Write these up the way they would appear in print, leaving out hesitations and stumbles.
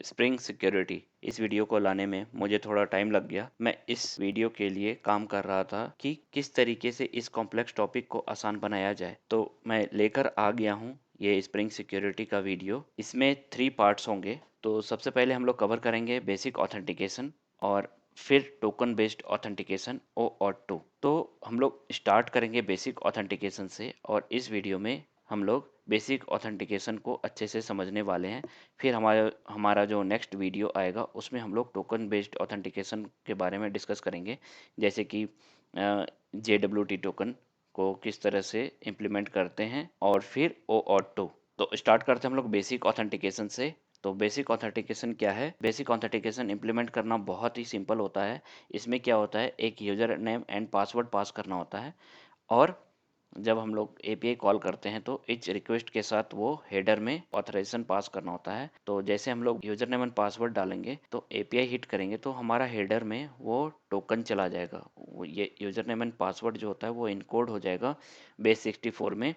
Spring security इस video को लाने में मुझे थोड़ा टाइम लग गया। मैं इस वीडियो के लिए काम कर रहा था कि किस तरीके से इस कॉम्प्लेक्स टॉपिक को आसान बनाया जाए। तो मैं लेकर आ गया हूँ ये स्प्रिंग सिक्योरिटी का वीडियो। इसमें 3 पार्ट्स होंगे। तो सबसे पहले हम लोग कवर करेंगे बेसिक ऑथेंटिकेशन और फिर टोकन बेस्ड ऑथेंटिकेशन OAuth2। तो हम लोग स्टार्ट करेंगे बेसिक ऑथेंटिकेशन से और इस वीडियो में हम लोग बेसिक ऑथेंटिकेशन को अच्छे से समझने वाले हैं। फिर हमारा हमारा जो नेक्स्ट वीडियो आएगा उसमें हम लोग टोकन बेस्ड ऑथेंटिकेशन के बारे में डिस्कस करेंगे, जैसे कि JWT टोकन को किस तरह से इम्प्लीमेंट करते हैं और फिर OAuth2। तो स्टार्ट करते हैं हम लोग बेसिक ऑथेंटिकेशन से। तो बेसिक ऑथेंटिकेशन क्या है? बेसिक ऑथेंटिकेशन इम्प्लीमेंट करना बहुत ही सिंपल होता है। इसमें क्या होता है, एक यूजर नेम एंड पासवर्ड पास करना होता है और जब हम लोग एपीआई कॉल करते हैं तो इच रिक्वेस्ट के साथ वो हेडर में ऑथराइजेशन पास करना होता है। तो जैसे हम लोग यूजर नेम एंड पासवर्ड डालेंगे तो एपीआई हिट करेंगे तो हमारा हेडर में वो टोकन चला जाएगा। ये यूजर नेम एंड पासवर्ड जो होता है वो इनकोड हो जाएगा बेस 64 में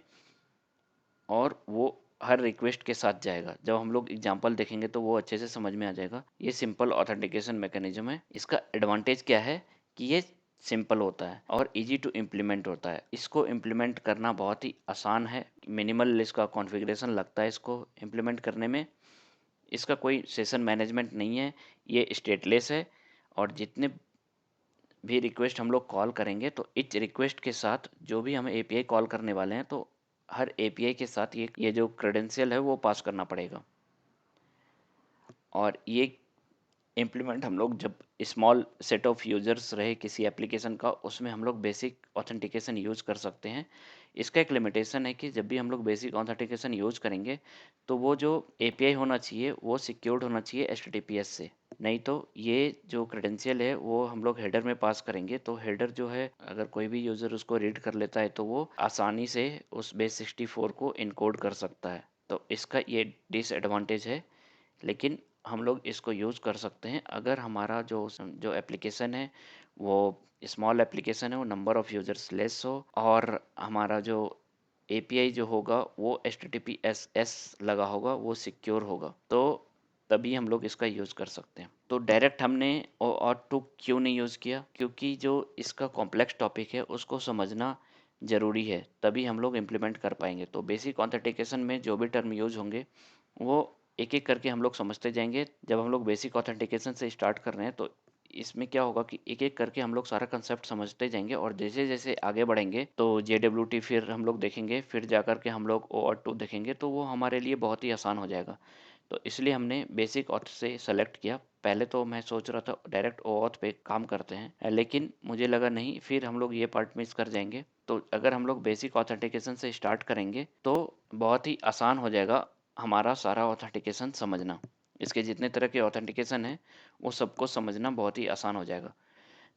और वो हर रिक्वेस्ट के साथ जाएगा। जब हम लोग एग्जांपल देखेंगे तो वो अच्छे से समझ में आ जाएगा। ये सिंपल ऑथेंटिकेशन मैकेनिज्म है। इसका एडवांटेज क्या है कि ये सिंपल होता है और इजी टू इम्प्लीमेंट होता है। इसको इम्प्लीमेंट करना बहुत ही आसान है। मिनिमल इसका कॉन्फ़िगरेशन लगता है इसको इम्प्लीमेंट करने में। इसका कोई सेशन मैनेजमेंट नहीं है, ये स्टेटलेस है और जितने भी रिक्वेस्ट हम लोग कॉल करेंगे तो इच रिक्वेस्ट के साथ जो भी हम एपीआई कॉल करने वाले हैं तो हर एपीआई के साथ ये जो क्रेडेंशियल है वो पास करना पड़ेगा। और ये इम्प्लीमेंट हम लोग जब स्मॉल सेट ऑफ यूजर्स रहे किसी एप्लीकेशन का उसमें हम लोग बेसिक ऑथेंटिकेशन यूज कर सकते हैं। इसका एक लिमिटेशन है कि जब भी हम लोग बेसिक ऑथेंटिकेशन यूज करेंगे तो वो जो एपीआई होना चाहिए वो सिक्योर्ड होना चाहिए HTTPS से। नहीं तो ये जो क्रेडेंशियल है वो हम लोग हेडर में पास करेंगे तो हेडर जो है अगर कोई भी यूज़र उसको रीड कर लेता है तो वो आसानी से उस बेस 64 को इनकोड कर सकता है। तो इसका ये डिसएडवांटेज है, लेकिन हम लोग इसको यूज़ कर सकते हैं अगर हमारा जो एप्लीकेशन है वो स्मॉल एप्लीकेशन है, वो नंबर ऑफ़ यूज़र्स लेस हो और हमारा जो एपीआई जो होगा वो HTTPS लगा होगा, वो सिक्योर होगा। तो तभी हम लोग इसका यूज़ कर सकते हैं। तो डायरेक्ट हमने OAuth2 क्यों नहीं यूज़ किया? क्योंकि जो इसका कॉम्प्लेक्स टॉपिक है उसको समझना ज़रूरी है, तभी हम लोग इम्प्लीमेंट कर पाएंगे। तो बेसिक ऑथेंटिकेशन में जो भी टर्म यूज़ होंगे वो एक एक करके हम लोग समझते जाएंगे। जब हम लोग बेसिक ऑथेंटिकेशन से स्टार्ट कर रहे हैं तो इसमें क्या होगा कि एक एक करके हम लोग सारा कंसेप्ट समझते जाएंगे और जैसे जैसे आगे बढ़ेंगे तो JWT फिर हम लोग देखेंगे, फिर जा कर के हम लोग OAuth2 देखेंगे तो वो हमारे लिए बहुत ही आसान हो जाएगा। तो इसलिए हमने बेसिक ऑथ से सेलेक्ट किया। पहले तो मैं सोच रहा था डायरेक्ट OAuth पे काम करते हैं, लेकिन मुझे लगा नहीं, फिर हम लोग ये पार्ट मिस कर जाएंगे। तो अगर हम लोग बेसिक ऑथेंटिकेशन से स्टार्ट करेंगे तो बहुत ही आसान हो जाएगा हमारा सारा ऑथेंटिकेशन समझना। इसके जितने तरह के ऑथेंटिकेशन हैं वो सबको समझना बहुत ही आसान हो जाएगा।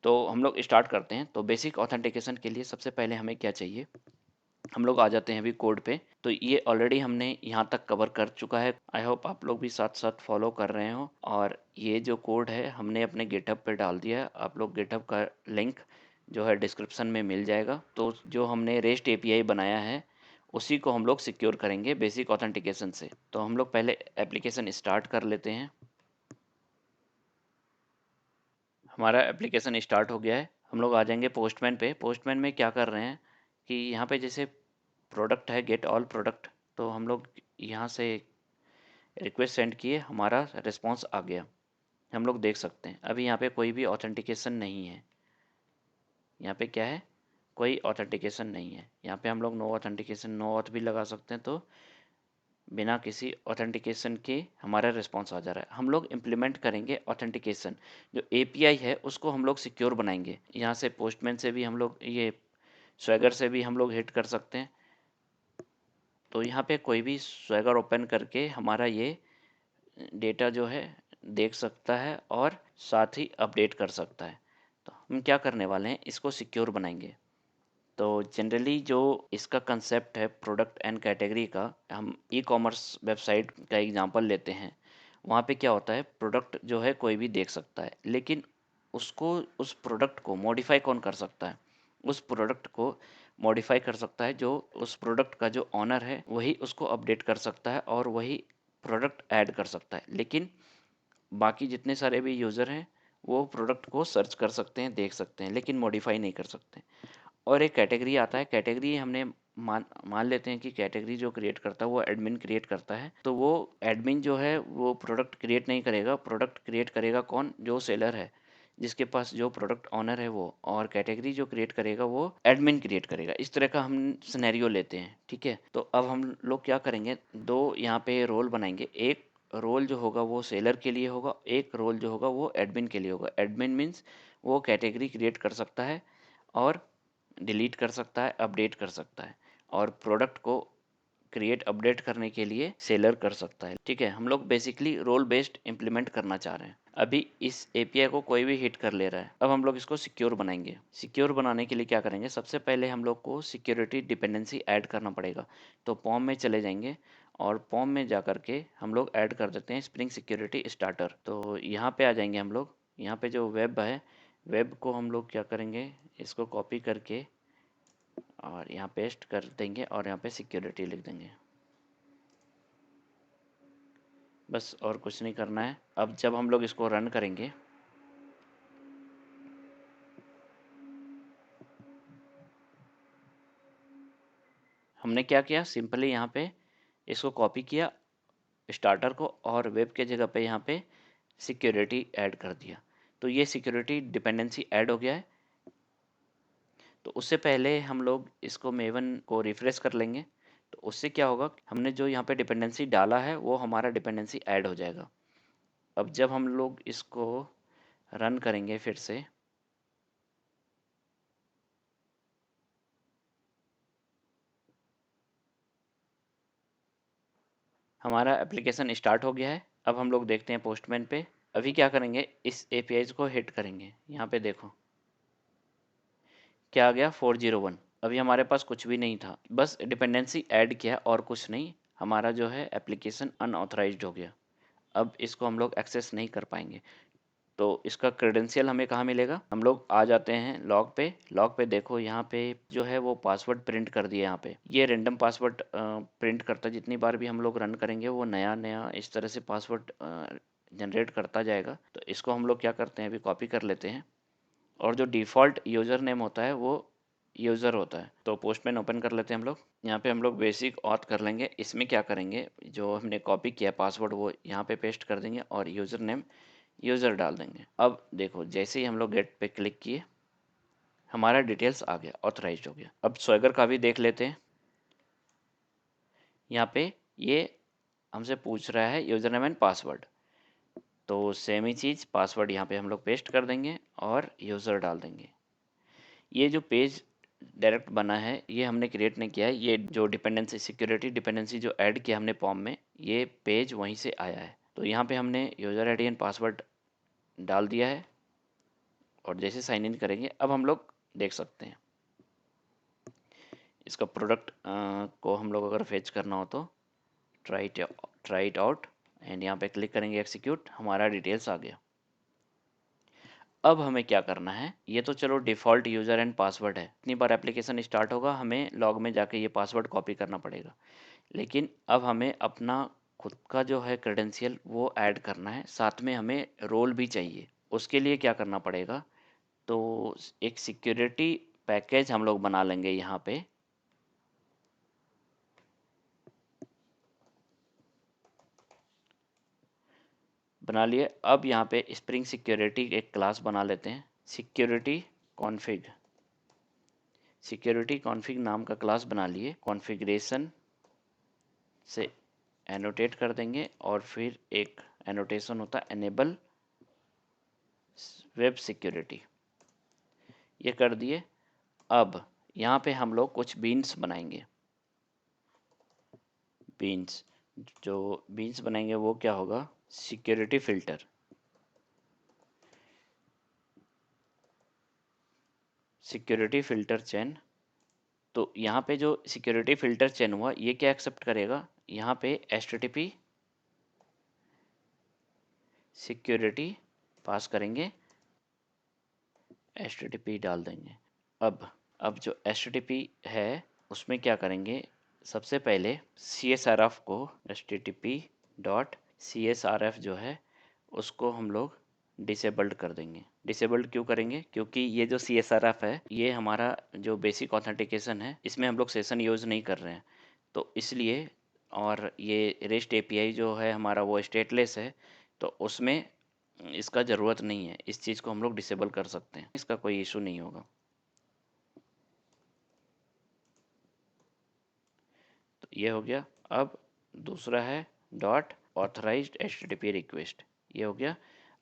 तो हम लोग स्टार्ट करते हैं। तो बेसिक ऑथेंटिकेशन के लिए सबसे पहले हमें क्या चाहिए, हम लोग आ जाते हैं अभी कोड पे। तो ये ऑलरेडी हमने यहाँ तक कवर कर चुका है। आई होप आप लोग भी साथ साथ फॉलो कर रहे हो। और ये जो कोड है हमने अपने गिटहब पे डाल दिया है। आप लोग गिटहब का लिंक जो है डिस्क्रिप्शन में मिल जाएगा। तो जो हमने रेस्ट एपीआई बनाया है उसी को हम लोग सिक्योर करेंगे बेसिक ऑथेंटिकेशन से। तो हम लोग पहले एप्लीकेशन स्टार्ट कर लेते हैं। हमारा एप्लीकेशन स्टार्ट हो गया है। हम लोग आ जाएंगे पोस्टमैन पे। पोस्टमैन में क्या कर रहे हैं कि यहाँ पे जैसे प्रोडक्ट है गेट ऑल प्रोडक्ट, तो हम लोग यहाँ से रिक्वेस्ट सेंड किए, हमारा रिस्पांस आ गया। हम लोग देख सकते हैं अभी यहाँ पे कोई भी ऑथेंटिकेशन नहीं है। यहाँ पे क्या है, कोई ऑथेंटिकेशन नहीं है। यहाँ पे हम लोग नो ऑथेंटिकेशन नो ऑथ भी लगा सकते हैं। तो बिना किसी ऑथेंटिकेशन के हमारा रिस्पांस आ जा रहा है। हम लोग इम्प्लीमेंट करेंगे ऑथेंटिकेशन। जो एपीआई है उसको हम लोग सिक्योर बनाएंगे। यहाँ से पोस्टमैन से भी हम लोग ये स्वैगर से भी हम लोग हिट कर सकते हैं। तो यहाँ पे कोई भी स्वैगर ओपन करके हमारा ये डेटा जो है देख सकता है और साथ ही अपडेट कर सकता है। तो हम क्या करने वाले हैं, इसको सिक्योर बनाएंगे। तो जनरली जो इसका कंसेप्ट है प्रोडक्ट एंड कैटेगरी का, हम ई कॉमर्स वेबसाइट का एग्जांपल लेते हैं। वहाँ पे क्या होता है, प्रोडक्ट जो है कोई भी देख सकता है, लेकिन उसको उस प्रोडक्ट को मॉडिफाई कौन कर सकता है? उस प्रोडक्ट को मॉडिफाई कर सकता है जो उस प्रोडक्ट का जो ऑनर है, वही उसको अपडेट कर सकता है और वही प्रोडक्ट ऐड कर सकता है। लेकिन बाकी जितने सारे भी यूज़र हैं वो प्रोडक्ट को सर्च कर सकते हैं, देख सकते हैं, लेकिन मॉडिफाई नहीं कर सकते। और एक कैटेगरी आता है, कैटेगरी हमने मान मान लेते हैं कि कैटेगरी जो क्रिएट करता है वो एडमिन क्रिएट करता है, तो वो एडमिन जो है वो प्रोडक्ट क्रिएट नहीं करेगा, प्रोडक्ट क्रिएट करेगा कौन, जो सेलर है, जिसके पास जो प्रोडक्ट ऑनर है वो, और कैटेगरी जो क्रिएट करेगा वो एडमिन क्रिएट करेगा। इस तरह का हम सिनेरियो लेते हैं, ठीक है। तो अब हम लोग क्या करेंगे, दो यहाँ पे रोल बनाएंगे। एक रोल जो होगा वो सेलर के लिए होगा, एक रोल जो होगा वो एडमिन के लिए होगा। एडमिन मीन्स वो कैटेगरी क्रिएट कर सकता है और डिलीट कर सकता है, अपडेट कर सकता है, और प्रोडक्ट को क्रिएट अपडेट करने के लिए सेलर कर सकता है, ठीक है। हम लोग बेसिकली रोल बेस्ड इम्प्लीमेंट करना चाह रहे हैं। अभी इस एपीआई को कोई भी हिट कर ले रहा है। अब हम लोग इसको सिक्योर बनाएंगे। सिक्योर बनाने के लिए क्या करेंगे, सबसे पहले हम लोग को सिक्योरिटी डिपेंडेंसी ऐड करना पड़ेगा। तो पॉम में चले जाएंगे और पॉम में जा कर के हम लोग ऐड कर देते हैं स्प्रिंग सिक्योरिटी स्टार्टर। तो यहाँ पे आ जाएंगे हम लोग। यहाँ पे जो वेब है, वेब को हम लोग क्या करेंगे, इसको कॉपी करके और यहाँ पेस्ट कर देंगे और यहाँ पे सिक्योरिटी लिख देंगे, बस और कुछ नहीं करना है। अब जब हम लोग इसको रन करेंगे, हमने क्या किया, सिंपली यहाँ पे इसको कॉपी किया स्टार्टर को, और वेब के जगह पे यहाँ पे सिक्योरिटी ऐड कर दिया। तो ये सिक्योरिटी डिपेंडेंसी ऐड हो गया है। तो उससे पहले हम लोग इसको मेवन को रिफ्रेश कर लेंगे। तो उससे क्या होगा, हमने जो यहाँ पे डिपेंडेंसी डाला है वो हमारा डिपेंडेंसी ऐड हो जाएगा। अब जब हम लोग इसको रन करेंगे फिर से, हमारा एप्लीकेशन स्टार्ट हो गया है। अब हम लोग देखते हैं पोस्टमैन पे। अभी क्या करेंगे, इस एपीआई को हिट करेंगे। यहाँ पे देखो क्या आ गया, 401। अभी हमारे पास कुछ भी नहीं था, बस डिपेंडेंसी ऐड किया और कुछ नहीं। हमारा जो है एप्लीकेशन अनऑथराइज्ड हो गया। अब इसको हम लोग एक्सेस नहीं कर पाएंगे। तो इसका क्रेडेंशियल हमें कहाँ मिलेगा, हम लोग आ जाते हैं लॉग पे। लॉग पे देखो यहाँ पे जो है वो पासवर्ड प्रिंट कर दिया। यहाँ पे ये रैंडम पासवर्ड प्रिंट करता है। जितनी बार भी हम लोग रन करेंगे वो नया नया इस तरह से पासवर्ड जनरेट करता जाएगा। तो इसको हम लोग क्या करते हैं, अभी कॉपी कर लेते हैं, और जो डिफ़ॉल्ट यूज़र नेम होता है वो यूज़र होता है। तो पोस्टमैन ओपन कर लेते हैं हम लोग। यहाँ पे हम लोग बेसिक ऑथ कर लेंगे। इसमें क्या करेंगे, जो हमने कॉपी किया पासवर्ड वो यहाँ पे पेस्ट कर देंगे और यूज़र नेम यूज़र डाल देंगे। अब देखो जैसे ही हम लोग गेट पे क्लिक किए, हमारा डिटेल्स आ गया, ऑथराइज्ड हो गया। अब स्वैगर का भी देख लेते हैं। यहाँ पे ये हमसे पूछ रहा है यूज़र नेम एंड पासवर्ड। तो सेम ही चीज़, पासवर्ड यहाँ पे हम लोग पेस्ट कर देंगे और यूज़र डाल देंगे। ये जो पेज डायरेक्ट बना है ये हमने क्रिएट नहीं किया है। ये जो डिपेंडेंसी सिक्योरिटी डिपेंडेंसी जो ऐड किया हमने फॉर्म में, ये पेज वहीं से आया है। तो यहाँ पे हमने यूज़र आईडी एंड पासवर्ड डाल दिया है, और जैसे साइन इन करेंगे अब हम लोग देख सकते हैं इसका प्रोडक्ट को हम लोग अगर फेच करना हो तो ट्राई इट आउट, एंड यहाँ पे क्लिक करेंगे एक्सिक्यूट, हमारा डिटेल्स आ गया। अब हमें क्या करना है, ये तो चलो डिफ़ॉल्ट यूज़र एंड पासवर्ड है। इतनी बार एप्लीकेशन स्टार्ट होगा हमें लॉग में जाके ये पासवर्ड कॉपी करना पड़ेगा। लेकिन अब हमें अपना खुद का जो है क्रेडेंशियल वो ऐड करना है, साथ में हमें रोल भी चाहिए। उसके लिए क्या करना पड़ेगा, तो एक सिक्योरिटी पैकेज हम लोग बना लेंगे। यहाँ पे बना लिए। अब यहाँ पे स्प्रिंग सिक्योरिटी एक क्लास बना लेते हैं, सिक्योरिटी कॉन्फ़िग। सिक्योरिटी कॉन्फ़िग नाम का क्लास बना लिए। कॉन्फ़िगरेशन से एनोटेट कर देंगे, और फिर एक एनोटेशन होता है एनेबल वेब सिक्योरिटी, ये कर दिए। अब यहाँ पे हम लोग कुछ बीन्स बनाएंगे। बीन्स, जो बीन्स बनाएंगे वो क्या होगा, security filter. Security filter chain. तो यहाँ पे जो सिक्योरिटी फ़िल्टर चेन हुआ ये क्या एक्सेप्ट करेगा, यहाँ पे HTTP सिक्योरिटी पास करेंगे, HTTP डाल देंगे। अब जो HTTP है उसमें क्या करेंगे, सबसे पहले CSRF को HTTP डॉट CSRF जो है उसको हम लोग डिसेबल्ड कर देंगे। डिसेबल्ड क्यों करेंगे? क्योंकि ये जो CSRF है, ये हमारा जो बेसिक ऑथेंटिकेशन है, इसमें हम लोग सेशन यूज़ नहीं कर रहे हैं, तो इसलिए। और ये रेस्ट API जो है हमारा, वो स्टेटलेस है, तो उसमें इसका ज़रूरत नहीं है। इस चीज़ को हम लोग डिसेबल कर सकते हैं, इसका कोई इशू नहीं होगा। तो ये हो गया। अब दूसरा है डॉट ऑथराइज्ड HTTP रिक्वेस्ट, ये हो गया।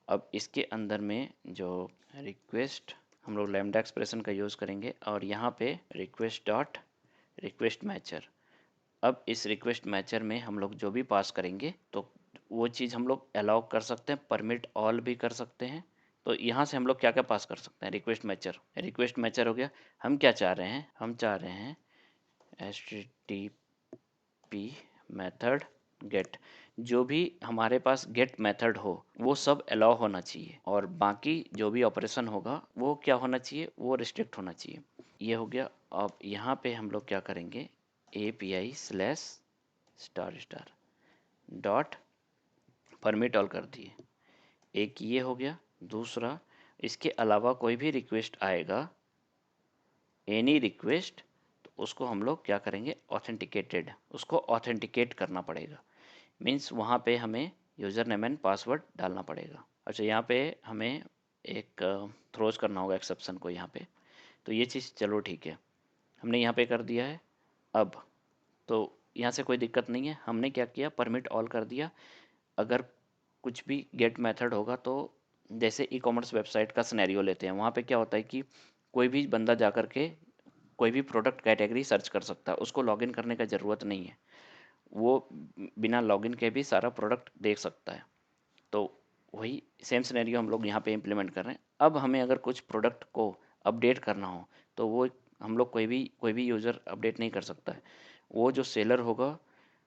अब इसके अंदर में जो रिक्वेस्ट, हम लोग लैम्डा एक्सप्रेशन का यूज़ करेंगे, और यहाँ पे रिक्वेस्ट डॉट रिक्वेस्ट मैचर। अब इस रिक्वेस्ट मैचर में हम लोग जो भी पास करेंगे, तो वो चीज़ हम लोग अलाउ कर सकते हैं, परमिट ऑल भी कर सकते हैं। तो यहाँ से हम लोग क्या क्या पास कर सकते हैं? रिक्वेस्ट मैचर हो गया। हम क्या चाह रहे हैं? हम चाह रहे हैं HTTP मेथड गेट। जो भी हमारे पास गेट मेथड हो, वो सब अलाउ होना चाहिए, और बाकी जो भी ऑपरेशन होगा वो क्या होना चाहिए? वो रिस्ट्रिक्ट होना चाहिए। ये हो गया। अब यहाँ पे हम लोग क्या करेंगे? API/** डॉट परमिट ऑल कर दिए। एक ये हो गया। दूसरा, इसके अलावा कोई भी रिक्वेस्ट आएगा, एनी रिक्वेस्ट, तो उसको हम लोग क्या करेंगे? ऑथेंटिकेटेड, उसको ऑथेंटिकेट करना पड़ेगा। मीन्स वहाँ पे हमें यूज़र नेम एंड पासवर्ड डालना पड़ेगा। अच्छा, यहाँ पे हमें एक थ्रोज करना होगा एक्सेप्शन को यहाँ पे। तो ये चीज़ चलो ठीक है, हमने यहाँ पे कर दिया है। अब तो यहाँ से कोई दिक्कत नहीं है। हमने क्या किया? परमिट ऑल कर दिया। अगर कुछ भी गेट मेथड होगा, तो जैसे ई-कॉमर्स वेबसाइट का सिनेरियो लेते हैं, वहाँ पे क्या होता है कि कोई भी बंदा जा कर के कोई भी प्रोडक्ट कैटेगरी सर्च कर सकता है, उसको लॉगिन करने का ज़रूरत नहीं है। वो बिना लॉगिन के भी सारा प्रोडक्ट देख सकता है। तो वही सेम सिनेरियो हम लोग यहाँ पे इम्प्लीमेंट कर रहे हैं। अब हमें अगर कुछ प्रोडक्ट को अपडेट करना हो, तो वो हम लोग कोई भी यूज़र अपडेट नहीं कर सकता है। वो जो सेलर होगा,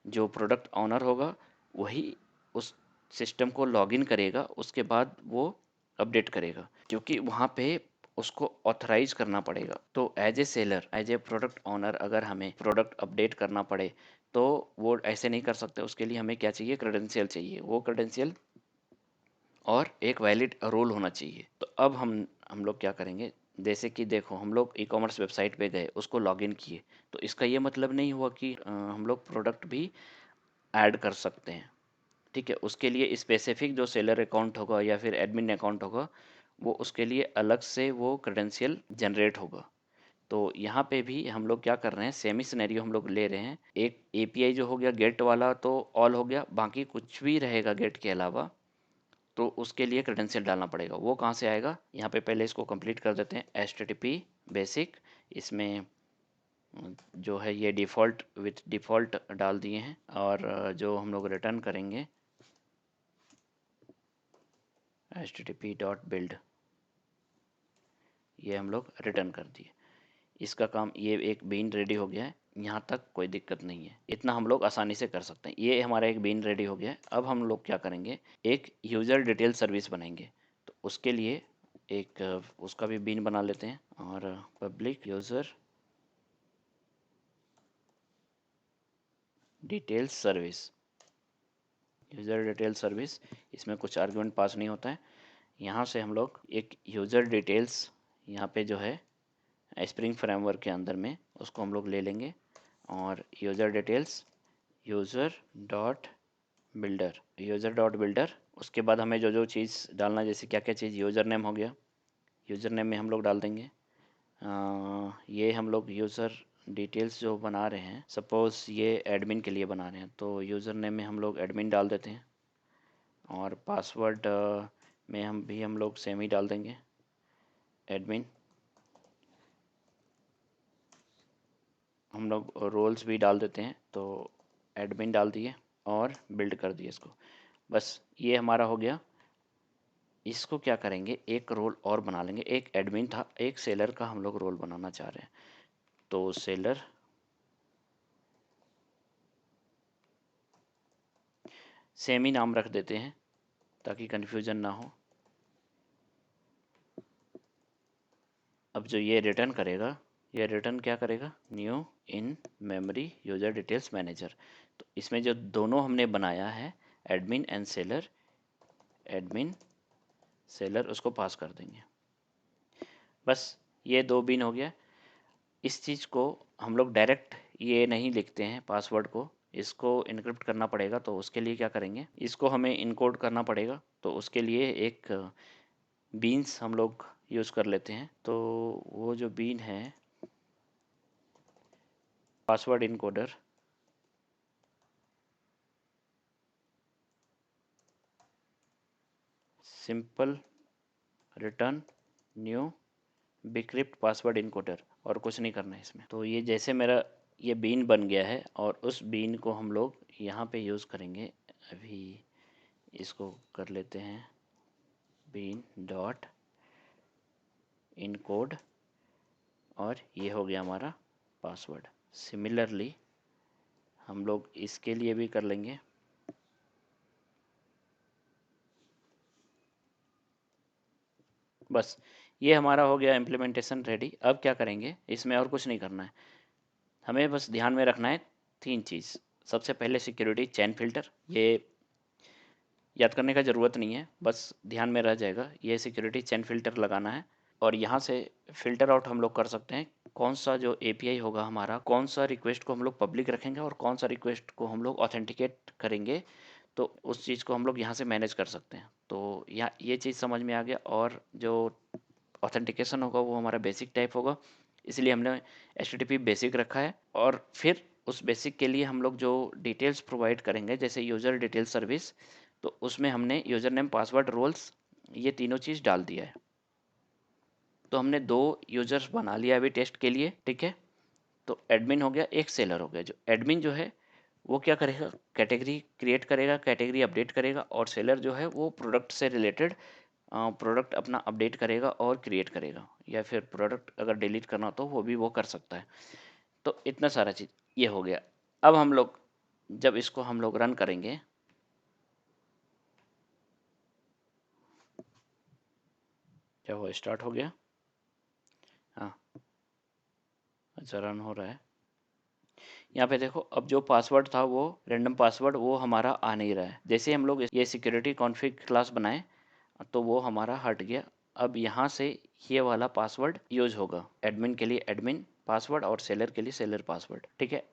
जो प्रोडक्ट ऑनर होगा, वही उस सिस्टम को लॉगिन करेगा, उसके बाद वो अपडेट करेगा, क्योंकि वहाँ पे उसको ऑथराइज करना पड़ेगा। तो as a seller, as a product owner, अगर हमें प्रोडक्ट अपडेट करना पड़े, तो वो ऐसे नहीं कर सकते। उसके लिए हमें क्या चाहिए? क्रेडेंशियल चाहिए। वो क्रेडेंशियल और एक वैलिड रोल होना चाहिए। तो अब हम लोग क्या करेंगे? जैसे कि देखो, हम लोग ई-कॉमर्स वेबसाइट पे गए, उसको लॉगिन किए, तो इसका ये मतलब नहीं हुआ कि हम लोग प्रोडक्ट भी ऐड कर सकते हैं। ठीक है, उसके लिए स्पेसिफिक जो सेलर अकाउंट होगा या फिर एडमिन अकाउंट होगा, वो उसके लिए अलग से वो क्रेडेंशियल जनरेट होगा। तो यहाँ पे भी हम लोग क्या कर रहे हैं? सेमी सिनेरियो हम लोग ले रहे हैं। एक API जो हो गया गेट वाला, तो ऑल हो गया, बाकी कुछ भी रहेगा गेट के अलावा, तो उसके लिए क्रेडेंशियल डालना पड़ेगा। वो कहाँ से आएगा? यहाँ पे पहले इसको कंप्लीट कर देते हैं। HTTP बेसिक, इसमें जो है ये डिफ़ॉल्ट विथ डिफ़ॉल्ट डाल दिए हैं, और जो हम लोग रिटर्न करेंगे HTTP.build, ये हम लोग रिटर्न कर दिए। इसका काम, ये एक बीन रेडी हो गया है। यहाँ तक कोई दिक्कत नहीं है, इतना हम लोग आसानी से कर सकते हैं। ये हमारा एक बीन रेडी हो गया है। अब हम लोग क्या करेंगे? एक यूज़र डिटेल सर्विस बनाएंगे। तो उसके लिए एक उसका भी बीन बना लेते हैं, और public detail service user detail service, इसमें कुछ आर्गुमेंट पास नहीं होता है। यहाँ से हम लोग एक यूज़र डिटेल्स, यहाँ पे जो है स्प्रिंग फ्रेमवर्क के अंदर में, उसको हम लोग ले लेंगे, और यूज़र डॉट बिल्डर, उसके बाद हमें जो जो चीज़ डालना, जैसे क्या क्या चीज़, यूज़र नेम हो गया, यूज़र नेम में हम लोग डाल देंगे। ये हम लोग यूज़र डिटेल्स जो बना रहे हैं, सपोज़ ये एडमिन के लिए बना रहे हैं, तो यूज़र नेम में हम लोग एडमिन डाल देते हैं, और पासवर्ड में हम लोग सेम ही डाल देंगे, एडमिन। हम लोग रोल्स भी डाल देते हैं, तो एडमिन डाल दिए और बिल्ड कर दिए इसको। बस ये हमारा हो गया। इसको क्या करेंगे? एक रोल और बना लेंगे। एक एडमिन था, एक सेलर का हम लोग रोल बनाना चाह रहे हैं, तो सेलर सेम ही नाम रख देते हैं, ताकि कन्फ्यूज़न ना हो। अब जो ये रिटर्न करेगा, ये रिटर्न क्या करेगा? New in memory user details manager. तो इसमें जो दोनों हमने बनाया है, admin and seller, admin seller उसको पास कर देंगे। बस ये 2 बीन हो गया। इस चीज़ को हम लोग डायरेक्ट ये नहीं लिखते हैं पासवर्ड को, इसको इनक्रिप्ट करना पड़ेगा। तो उसके लिए क्या करेंगे, इसको हमें इनकोड करना पड़ेगा। तो उसके लिए एक बीन्स हम लोग यूज़ कर लेते हैं। तो वो जो बीन है password encoder, simple return new bcrypt password encoder, और कुछ नहीं करना है इसमें। तो ये जैसे मेरा ये बीन बन गया है और उस बीन को हम लोग यहाँ पे यूज़ करेंगे। अभी इसको कर लेते हैं बीन डॉट इनकोड, और ये हो गया हमारा पासवर्ड। सिमिलरली हम लोग इसके लिए भी कर लेंगे। बस ये हमारा हो गया इम्प्लीमेंटेशन रेडी। अब क्या करेंगे, इसमें और कुछ नहीं करना है, हमें बस ध्यान में रखना है 3 चीज़। सबसे पहले सिक्योरिटी चेन फिल्टर, ये याद करने का ज़रूरत नहीं है, बस ध्यान में रह जाएगा। ये सिक्योरिटी चेन फिल्टर लगाना है, और यहाँ से फ़िल्टर आउट हम लोग कर सकते हैं कौन सा जो एपीआई होगा हमारा, कौन सा रिक्वेस्ट को हम लोग पब्लिक रखेंगे और कौन सा रिक्वेस्ट को हम लोग ऑथेंटिकेट करेंगे। तो उस चीज़ को हम लोग यहाँ से मैनेज कर सकते हैं। तो यहाँ ये चीज़ समझ में आ गया। और जो ऑथेंटिकेशन होगा वो हमारा बेसिक टाइप होगा, इसलिए हमने HTTP बेसिक रखा है। और फिर उस बेसिक के लिए हम लोग जो डिटेल्स प्रोवाइड करेंगे, जैसे यूज़र डिटेल सर्विस, तो उसमें हमने यूज़र नेम पासवर्ड रोल्स ये तीनों चीज़ डाल दिया है। तो हमने 2 यूज़र्स बना लिया अभी टेस्ट के लिए, ठीक है। तो एडमिन हो गया, एक सेलर हो गया। जो एडमिन जो है वो क्या करेगा, कैटेगरी क्रिएट करेगा, कैटेगरी अपडेट करेगा, और सेलर जो है वो प्रोडक्ट से रिलेटेड प्रोडक्ट अपना अपडेट करेगा और क्रिएट करेगा, या फिर प्रोडक्ट अगर डिलीट करना हो तो वो भी वो कर सकता है। तो इतना सारा चीज़ ये हो गया। अब हम लोग जब इसको हम लोग रन करेंगे, क्या वो स्टार्ट हो गया, हाँ अच्छा रन हो रहा है। यहाँ पे देखो, अब जो पासवर्ड था वो रैंडम पासवर्ड वो हमारा आ नहीं रहा है। जैसे हम लोग ये सिक्योरिटी कॉन्फ़िग क्लास बनाए तो वो हमारा हट गया। अब यहाँ से ये वाला पासवर्ड यूज होगा, एडमिन के लिए एडमिन पासवर्ड और सेलर के लिए सेलर पासवर्ड, ठीक है।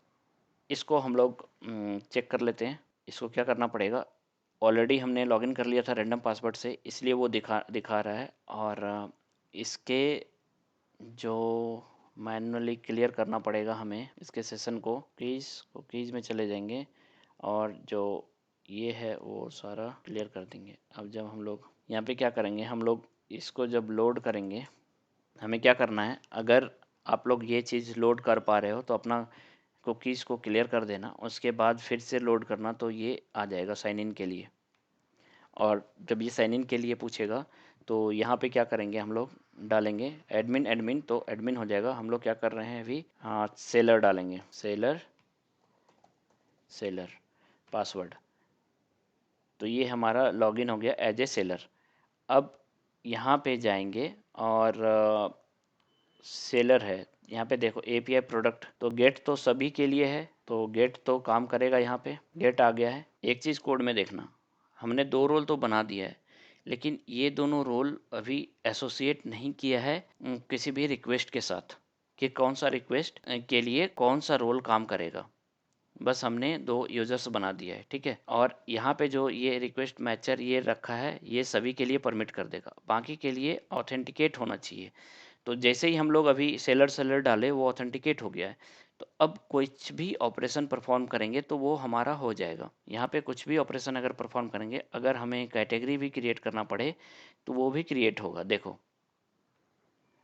इसको हम लोग चेक कर लेते हैं। इसको क्या करना पड़ेगा, ऑलरेडी हमने लॉगिन कर लिया था रैंडम पासवर्ड से, इसलिए वो दिखा दिखा रहा है। और इसके जो मैनुअली क्लियर करना पड़ेगा हमें इसके सेशन को, कीज़ में चले जाएंगे और जो ये है वो सारा क्लियर कर देंगे। अब जब हम लोग यहाँ पे क्या करेंगे, हम लोग इसको जब लोड करेंगे, हमें क्या करना है, अगर आप लोग ये चीज़ लोड कर पा रहे हो तो अपना कुकीज़ को क्लियर कर देना, उसके बाद फिर से लोड करना तो ये आ जाएगा साइन इन के लिए। और जब ये साइन इन के लिए पूछेगा तो यहाँ पे क्या करेंगे, हम लोग डालेंगे एडमिन एडमिन, तो एडमिन हो जाएगा। हम लोग क्या कर रहे हैं अभी, हाँ सेलर डालेंगे, सेलर सेलर पासवर्ड। तो ये हमारा लॉगिन हो गया एज ए सेलर। अब यहाँ पे जाएंगे और सेलर है, यहाँ पे देखो एपीआई प्रोडक्ट, तो गेट तो सभी के लिए है, तो गेट तो काम करेगा। यहाँ पे गेट आ गया है। एक चीज़ कोड में देखना, हमने 2 रोल तो बना दिया है, लेकिन ये दोनों रोल अभी एसोसिएट नहीं किया है किसी भी रिक्वेस्ट के साथ, कि कौन सा रिक्वेस्ट के लिए कौन सा रोल काम करेगा। बस हमने 2 यूज़र्स बना दिया है, ठीक है। और यहाँ पे जो ये रिक्वेस्ट मैचर ये रखा है, ये सभी के लिए परमिट कर देगा, बाकी के लिए ऑथेंटिकेट होना चाहिए। तो जैसे ही हम लोग अभी सेलर सेलर डाले वो ऑथेंटिकेट हो गया है। तो अब कुछ भी ऑपरेशन परफॉर्म करेंगे तो वो हमारा हो जाएगा। यहाँ पे कुछ भी ऑपरेशन अगर परफॉर्म करेंगे, अगर हमें कैटेगरी भी क्रिएट करना पड़े तो वो भी क्रिएट होगा। देखो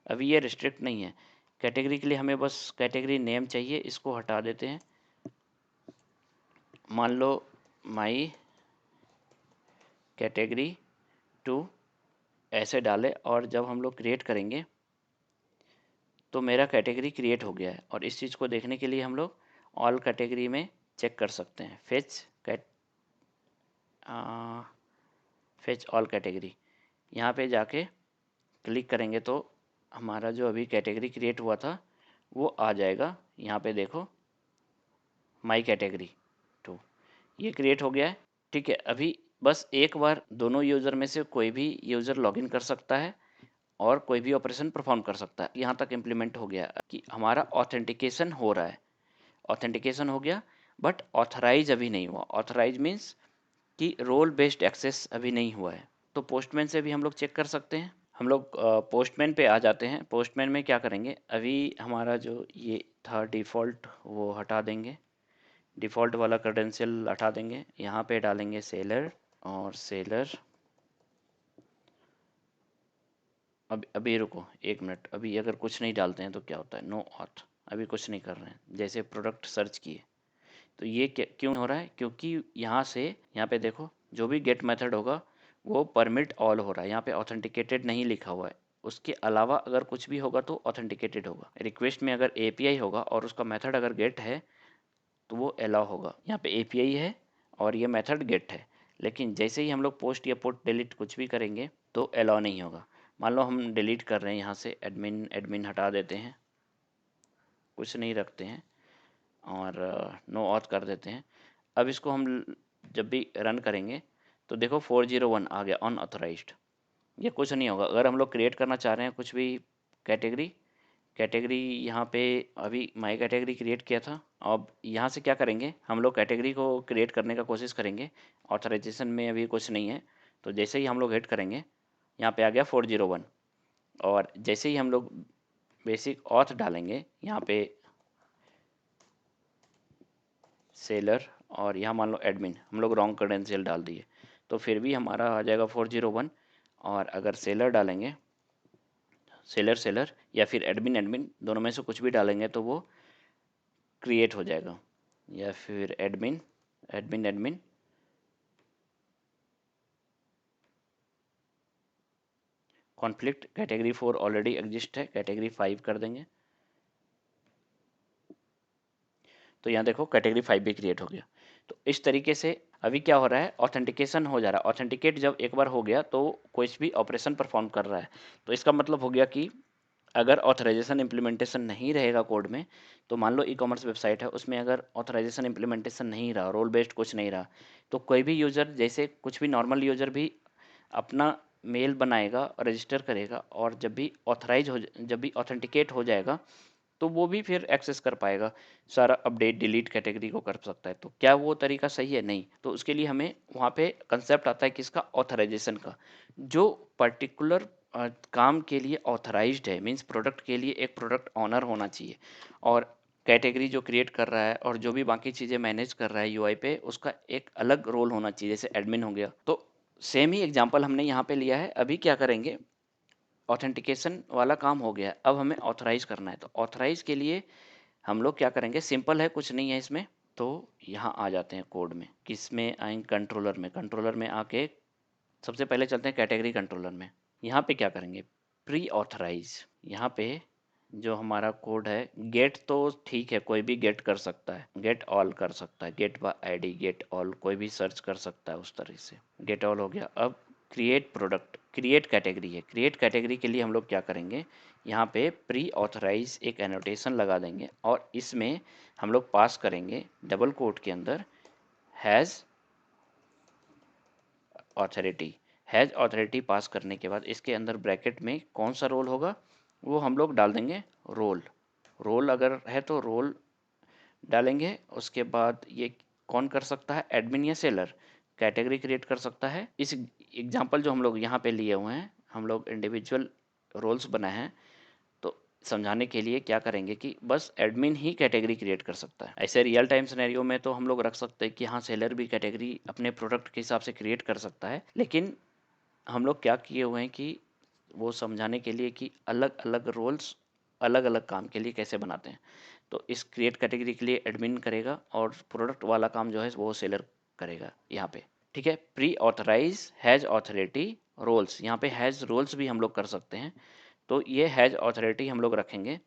अभी ये रिस्ट्रिक्ट नहीं है, कैटेगरी के लिए हमें बस कैटेगरी नेम चाहिए, इसको हटा देते हैं। मान लो माई कैटेगरी टू ऐसे डाले, और जब हम लोग क्रिएट करेंगे तो मेरा कैटेगरी क्रिएट हो गया है। और इस चीज़ को देखने के लिए हम लोग ऑल कैटेगरी में चेक कर सकते हैं, फेच ऑल कैटेगरी। यहाँ पे जाके क्लिक करेंगे तो हमारा जो अभी कैटेगरी क्रिएट हुआ था वो आ जाएगा। यहाँ पे देखो माई कैटेगरी टू, ये क्रिएट हो गया है, ठीक है। अभी बस एक बार दोनों यूज़र में से कोई भी यूज़र लॉगिन कर सकता है और कोई भी ऑपरेशन परफॉर्म कर सकता है। यहाँ तक इम्प्लीमेंट हो गया कि हमारा ऑथेंटिकेशन हो रहा है, ऑथेंटिकेशन हो गया, बट ऑथराइज अभी नहीं हुआ। ऑथराइज मीन्स कि रोल बेस्ड एक्सेस अभी नहीं हुआ है। तो पोस्टमैन से भी हम लोग चेक कर सकते हैं। हम लोग पोस्टमैन पे आ जाते हैं। पोस्टमैन में क्या करेंगे, अभी हमारा जो ये था डिफ़ॉल्ट वो हटा देंगे, डिफ़ॉल्ट वाला क्रेडेंशियल हटा देंगे। यहाँ पे डालेंगे सेलर, और सेलर अभी रुको एक मिनट, अभी अगर कुछ नहीं डालते हैं तो क्या होता है, नो ऑथ, अभी कुछ नहीं कर रहे हैं, जैसे प्रोडक्ट सर्च किए। तो ये क्यों हो रहा है, क्योंकि यहाँ से, यहाँ पे देखो जो भी गेट मेथड होगा वो परमिट ऑल हो रहा है, यहाँ पे ऑथेंटिकेटेड नहीं लिखा हुआ है। उसके अलावा अगर कुछ भी होगा तो ऑथेंटिकेटेड होगा। रिक्वेस्ट में अगर एपीआई होगा और उसका मेथड अगर गेट है तो वो अलाउ होगा। यहाँ पे एपीआई है और ये मेथड गेट है, लेकिन जैसे ही हम लोग पोस्ट या पुट डिलीट कुछ भी करेंगे तो अलाउ नहीं होगा। मान लो हम डिलीट कर रहे हैं, यहाँ से एडमिन एडमिन हटा देते हैं, कुछ नहीं रखते हैं, और नो ऑथ कर देते हैं। अब इसको हम जब भी रन करेंगे तो देखो 401 आ गया अनऑथराइज्ड। ये कुछ नहीं होगा। अगर हम लोग क्रिएट करना चाह रहे हैं कुछ भी कैटेगरी, कैटेगरी यहाँ पे अभी माई कैटेगरी क्रिएट किया था। अब यहाँ से क्या करेंगे, हम लोग कैटेगरी को क्रिएट करने का कोशिश करेंगे। ऑथराइजेशन में अभी कुछ नहीं है, तो जैसे ही हम लोग हिट करेंगे यहाँ पे आ गया 401, और जैसे ही हम लोग बेसिक ऑथ डालेंगे यहाँ पे सेलर, और यहाँ मान लो एडमिन, हम लोग रॉन्ग क्रेडेंशियल डाल दिए तो फिर भी हमारा आ जाएगा 401। और अगर सेलर डालेंगे, सेलर सेलर या फिर एडमिन एडमिन, दोनों में से कुछ भी डालेंगे तो वो क्रिएट हो जाएगा। या फिर admin admin admin, conflict category 4 already exist है, कैटेगरी 5 कर देंगे। तो यहाँ देखो कैटेगरी 5 भी क्रिएट हो गया। तो इस तरीके से अभी क्या हो रहा है, ऑथेंटिकेशन हो जा रहा है। ऑथेंटिकेट जब एक बार हो गया तो कोई भी ऑपरेशन परफॉर्म कर रहा है, तो इसका मतलब हो गया कि अगर ऑथराइजेशन इम्प्लीमेंटेशन नहीं रहेगा कोड में, तो मान लो ई कॉमर्स वेबसाइट है, उसमें अगर ऑथराइजेशन इम्प्लीमेंटेशन नहीं रहा, रोल बेस्ड कुछ नहीं रहा, तो कोई भी यूज़र, जैसे कुछ भी नॉर्मल यूज़र भी अपना मेल बनाएगा, रजिस्टर करेगा, और जब भी ऑथेंटिकेट हो जाएगा तो वो भी फिर एक्सेस कर पाएगा, सारा अपडेट डिलीट कैटेगरी को कर सकता है। तो क्या वो तरीका सही है? नहीं। तो उसके लिए हमें वहाँ पे कंसेप्ट आता है किसका, ऑथराइजेशन का। जो पर्टिकुलर काम के लिए ऑथराइज्ड है, मीन्स प्रोडक्ट के लिए एक प्रोडक्ट ऑनर होना चाहिए, और कैटेगरी जो क्रिएट कर रहा है और जो भी बाकी चीज़ें मैनेज कर रहा है यूआई पे, उसका एक अलग रोल होना चाहिए, जैसे एडमिन हो गया। तो सेम ही एग्जांपल हमने यहाँ पे लिया है। अभी क्या करेंगे, ऑथेंटिकेशन वाला काम हो गया, अब हमें ऑथराइज करना है। तो ऑथराइज के लिए हम लोग क्या करेंगे, सिंपल है, कुछ नहीं है इसमें। तो यहाँ आ जाते हैं कोड में, किस में आएंगे, कंट्रोलर में। कंट्रोलर में आके सबसे पहले चलते हैं कैटेगरी कंट्रोलर में। यहाँ पे क्या करेंगे, प्री ऑथराइज। यहाँ पे जो हमारा कोड है, गेट तो ठीक है, कोई भी गेट कर सकता है, गेट ऑल कर सकता है, get by ID, get all, कोई भी सर्च कर सकता है उस तरह से। गेट ऑल हो गया। अब क्रिएट प्रोडक्ट, क्रिएट कैटेगरी है। क्रिएट कैटेगरी के लिए हम लोग क्या करेंगे, यहाँ पे प्री ऑथराइज एक एनोटेशन लगा देंगे, और इसमें हम लोग पास करेंगे डबल कोट के अंदर हैज़ ऑथोरिटी। हैज़ ऑथोरिटी पास करने के बाद इसके अंदर ब्रैकेट में कौन सा रोल होगा, वो हम लोग डाल देंगे रोल। रोल अगर है तो रोल डालेंगे। उसके बाद ये कौन कर सकता है, एडमिन या सेलर कैटेगरी क्रिएट कर सकता है। इस एग्जांपल जो हम लोग यहाँ पे लिए हुए हैं, हम लोग इंडिविजुअल रोल्स बनाए हैं, तो समझाने के लिए क्या करेंगे कि बस एडमिन ही कैटेगरी क्रिएट कर सकता है। ऐसे रियल टाइम सिनेरियो में तो हम लोग रख सकते हैं कि हाँ, सेलर भी कैटेगरी अपने प्रोडक्ट के हिसाब से क्रिएट कर सकता है, लेकिन हम लोग क्या किए हुए हैं कि वो समझाने के लिए कि अलग अलग रोल्स अलग अलग काम के लिए कैसे बनाते हैं। तो इस क्रिएट कैटेगरी के लिए एडमिन करेगा, और प्रोडक्ट वाला काम जो है वो सेलर करेगा यहाँ पे। ठीक है। Pre authorise has authority roles, यहाँ पे हैज़ रोल्स भी हम लोग कर सकते हैं। तो ये हैज़ ऑथोरिटी हम लोग रखेंगे,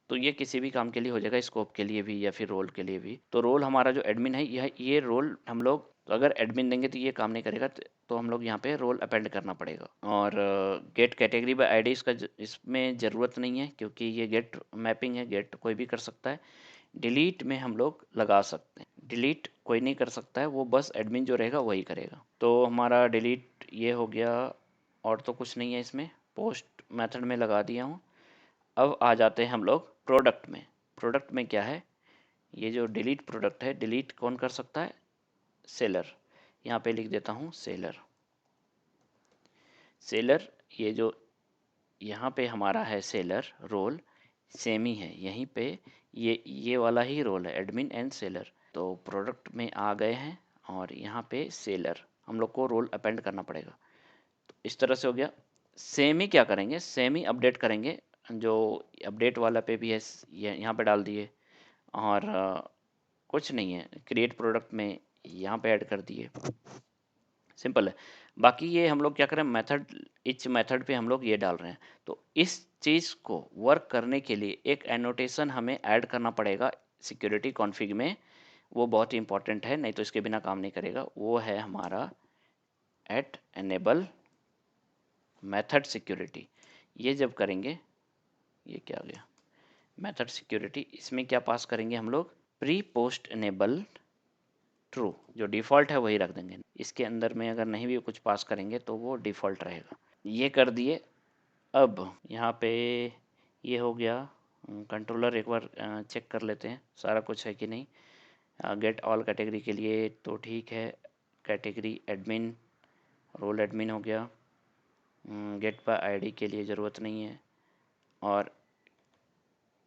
तो ये किसी भी काम के लिए हो जाएगा, स्कोप के लिए भी या फिर रोल के लिए भी। तो रोल हमारा जो एडमिन है, यह ये रोल हम लोग, तो अगर एडमिन देंगे तो ये काम नहीं करेगा, तो हम लोग यहाँ पे रोल अपेंड करना पड़ेगा। और गेट कैटेगरी बाय आईडी इसका इसमें ज़रूरत नहीं है, क्योंकि ये गेट मैपिंग है, गेट कोई भी कर सकता है। डिलीट में हम लोग लगा सकते हैं, डिलीट कोई नहीं कर सकता है, वो बस एडमिन जो रहेगा वही करेगा। तो हमारा डिलीट ये हो गया, और तो कुछ नहीं है इसमें, पोस्ट मेथड में लगा दिया हूँ। अब आ जाते हैं हम लोग प्रोडक्ट में। प्रोडक्ट में क्या है, ये जो डिलीट प्रोडक्ट है, डिलीट कौन कर सकता है, सेलर। यहाँ पे लिख देता हूँ सेलर। सेलर ये जो यहाँ पे हमारा है सेलर रोल, सेम ही है यहीं पे, ये वाला ही रोल है, एडमिन एंड सेलर। तो प्रोडक्ट में आ गए हैं और यहाँ पे सेलर हम लोग को रोल अपेंड करना पड़ेगा। तो इस तरह से हो गया। सेम ही क्या करेंगे, सेम ही अपडेट करेंगे, जो अपडेट वाला पे भी है ये यहाँ पे डाल दिए, और कुछ नहीं है, क्रिएट प्रोडक्ट में यहाँ पे ऐड कर दिए, सिंपल है। बाकी ये हम लोग क्या करें, मेथड, इच मेथड पे हम लोग ये डाल रहे हैं। तो इस चीज़ को वर्क करने के लिए एक एनोटेशन हमें ऐड करना पड़ेगा सिक्योरिटी कॉन्फ़िग में, वो बहुत ही इंपॉर्टेंट है, नहीं तो इसके बिना काम नहीं करेगा। वो है हमारा एट एनेबल मेथड सिक्योरिटी। ये जब करेंगे, ये क्या आ गया, मेथड सिक्योरिटी, इसमें क्या पास करेंगे हम लोग, प्री पोस्ट एनेबल ट्रू, जो डिफ़ॉल्ट है वही रख देंगे। इसके अंदर में अगर नहीं भी कुछ पास करेंगे तो वो डिफ़ॉल्ट रहेगा। ये कर दिए। अब यहाँ पे ये हो गया। कंट्रोलर एक बार चेक कर लेते हैं सारा कुछ है कि नहीं। गेट ऑल कैटेगरी के लिए तो ठीक है, कैटेगरी एडमिन, रोल एडमिन हो गया। गेट बाय आईडी के लिए ज़रूरत नहीं है, और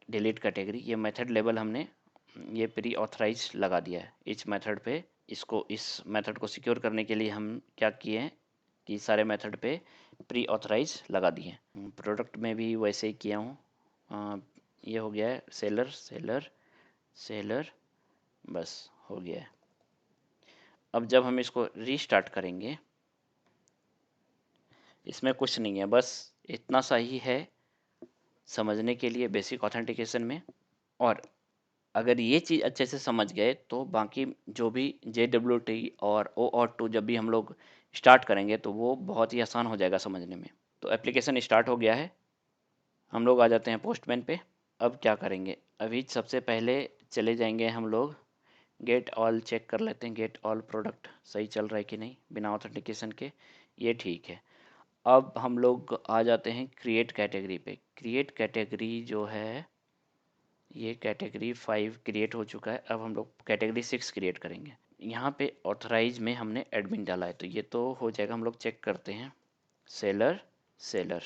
डिलीट कैटेगरी, ये मेथड लेबल हमने ये प्री ऑथराइज लगा दिया है इस मेथड पे। इसको, इस मेथड को सिक्योर करने के लिए हम क्या किए हैं कि सारे मेथड पे प्री ऑथराइज लगा दिए हैं। प्रोडक्ट में भी वैसे ही किया हूँ। ये हो गया है सेलर सेलर सेलर, बस हो गया है। अब जब हम इसको रीस्टार्ट करेंगे, इसमें कुछ नहीं है, बस इतना सा ही है समझने के लिए बेसिक ऑथेंटिकेशन में। और अगर ये चीज़ अच्छे से समझ गए तो बाकी जो भी JWT और OAuth2 जब भी हम लोग स्टार्ट करेंगे तो वो बहुत ही आसान हो जाएगा समझने में। तो एप्लीकेशन स्टार्ट हो गया है, हम लोग आ जाते हैं पोस्टमैन पे। अब क्या करेंगे, अभी सबसे पहले चले जाएंगे हम लोग, गेट ऑल चेक कर लेते हैं, गेट ऑल प्रोडक्ट सही चल रहा है कि नहीं बिना ऑथेंटिकेशन के, ये ठीक है। अब हम लोग आ जाते हैं क्रिएट कैटेगरी पे। क्रिएट कैटेगरी जो है, ये कैटेगरी 5 क्रिएट हो चुका है, अब हम लोग कैटेगरी 6 क्रिएट करेंगे। यहाँ पे ऑथराइज में हमने एडमिन डाला है तो ये तो हो जाएगा। हम लोग चेक करते हैं सेलर सेलर,